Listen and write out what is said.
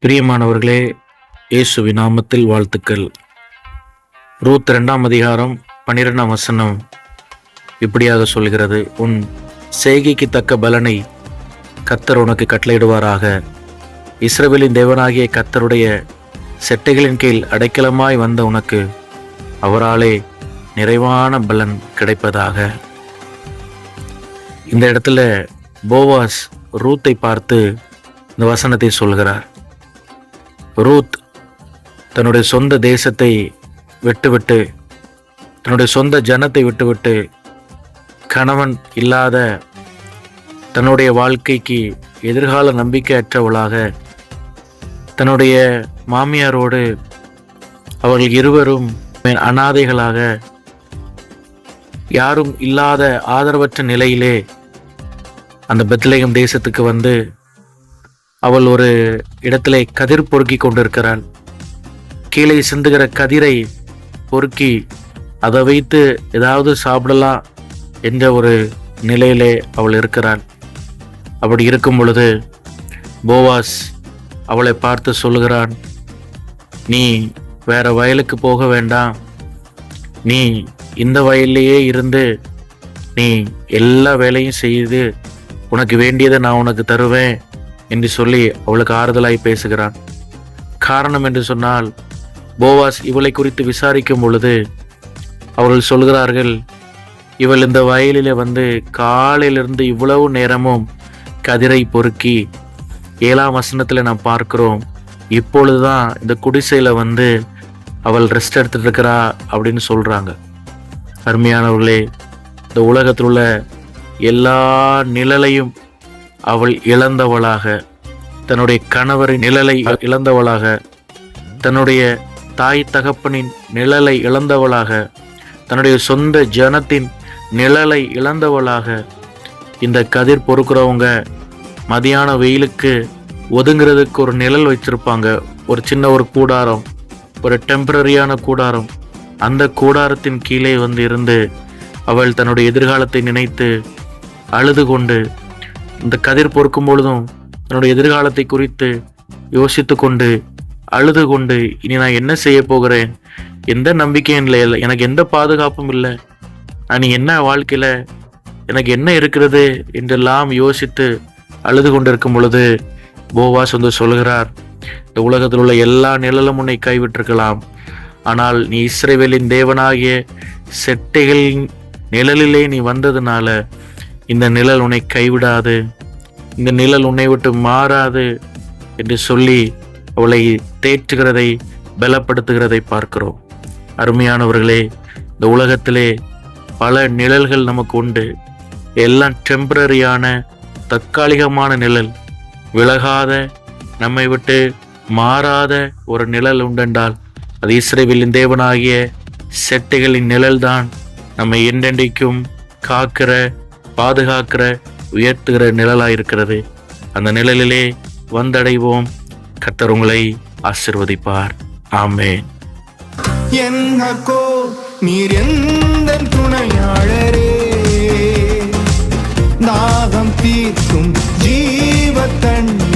பிரியமானவர்களே, இயேசுவின் நாமத்தில் வாழ்த்துக்கள். ரூத் 2ஆம் அதிகாரம் 12ஆம் வசனம் இப்படியாக சொல்கிறது, உன் செய்கைக்கு தக்க பலனை கர்த்தர் உனக்கு கட்டளையிடுவாராக. இஸ்ரவேலின் தேவனாகிய கர்த்தருடைய செட்டைகளின் கீழ் அடைக்கலமாய் வந்த உனக்கு அவராலே நிறைவான பலன் கிடைப்பதாக. இந்த இடத்துல போவாஸ் ரூத்தை பார்த்து இந்த வசனத்தை சொல்கிறார். ரூத் தன்னுடைய சொந்த தேசத்தை விட்டுவிட்டு, தன்னுடைய சொந்த ஜனத்தை விட்டுவிட்டு, கணவன் இல்லாத தன்னுடைய வாழ்க்கைக்கு எதிர்கால நம்பிக்கையற்றவளாக தன்னுடைய மாமியாரோடு அவர்கள் இருவரும் அனாதைகளாக யாரும் இல்லாத ஆதரவற்ற நிலையிலே அந்த பெத்லெகேம் தேசத்துக்கு வந்து அவள் ஒரு இடத்திலே கதிர் பொறுக்கி கொண்டிருக்கிறாள். கீழே சிந்துகிற கதிரை பொறுக்கி அதை வைத்து ஏதாவது சாப்பிடலாம் என்ற ஒரு நிலையிலே அவள் இருக்கிறாள். அப்படி இருக்கும் பொழுது போவாஸ் அவளை பார்த்து சொல்லுகிறான், நீ வேற வயலுக்கு போக வேண்டாம், நீ இந்த வயல்லையே இருந்து நீ எல்லா வேலையும் செய்து உனக்கு வேண்டியதை நான் உனக்கு தருவேன் என்று சொல்லி அவளுக்கு ஆறுதலாய் பேசுகிறான். காரணம் என்று சொன்னால், போவாஸ் இவளை குறித்து விசாரிக்கும் பொழுது அவர்கள் சொல்கிறார்கள், இவள் இந்த வயலில் வந்து காலையிலிருந்து இவ்வளவு நேரமும் கதிரை பொறுக்கி 7ஆம் வசனத்தில் நாம் பார்க்கிறோம், இப்பொழுதுதான் இந்த குடிசையில் வந்து அவள் ரெஸ்ட் எடுத்துட்டு இருக்கிறா அப்படின்னு சொல்றாங்க. அருமையானவர்களே, இந்த உலகத்தில் உள்ள எல்லா நிழலையும் அவள் இழந்தவளாக, தன்னுடைய கணவரின் நிழலை இழந்தவளாக, தன்னுடைய தாய் தகப்பனின் நிழலை இழந்தவளாக, தன்னுடைய சொந்த ஜனத்தின் நிழலை இழந்தவளாக, இந்த கதிர் பொறுக்கிறவங்க மதியான வெயிலுக்கு ஒதுங்கிறதுக்கு ஒரு நிழல் வச்சிருப்பாங்க, ஒரு சின்ன ஒரு கூடாரம், ஒரு டெம்பரரியான கூடாரம். அந்த கூடாரத்தின் கீழே வந்து இருந்து அவள் தன்னுடைய எதிர்காலத்தை நினைத்து அழுது கொண்டு, இந்த கதிர் பொறுக்கும் பொழுதும் தன்னுடைய எதிர்காலத்தை குறித்து யோசித்து கொண்டு அழுது கொண்டு, இனி நான் என்ன செய்ய போகிறேன், எந்த நம்பிக்கையும் இல்லை, எனக்கு எந்த பாதுகாப்பும் இல்லை, நான் என்ன வாழ்க்கையில் எனக்கு என்ன இருக்கிறது என்றெல்லாம் யோசித்து அழுது கொண்டிருக்கும் பொழுது போவாஸ் வந்து சொல்கிறார், இந்த உலகத்தில் உள்ள எல்லா நிழலும் உன்னை கைவிட்டிருக்கலாம், ஆனால் நீ இஸ்ரவேலின் தேவனாகிய செட்டைகளின் நிழலிலே நீ வந்ததுனால இந்த நிழல் உன்னை கைவிடாது, இந்த நிழல் உன்னை விட்டு மாறாது என்று சொல்லி அவளை தேற்றுகிறதை பலப்படுத்துகிறதை பார்க்கிறோம். அருமையானவர்களே, இந்த உலகத்திலே பல நிழல்கள் நமக்கு உண்டு. எல்லாம் டெம்பரரியான தற்காலிகமான நிழல், விலகாத நம்மை விட்டு மாறாத ஒரு நிழல் உண்டென்றால் அது இஸ்ரவேலின் தேவனாகிய செட்டைகளின் நிழல்தான். நம்மை என்றென்றைக்கும் காக்கிற, பாதுகாக்கிற, உயர்த்துகிற நிழலாயிருக்கிறது. அந்த நிழலிலே வந்தடைவோம். கர்த்தர் உங்களை ஆசீர்வதிப்பார். ஆமென். நீர் எந்த துணையாளரே, தாகம் தீர்க்கும் ஜீவ தண்ணீர்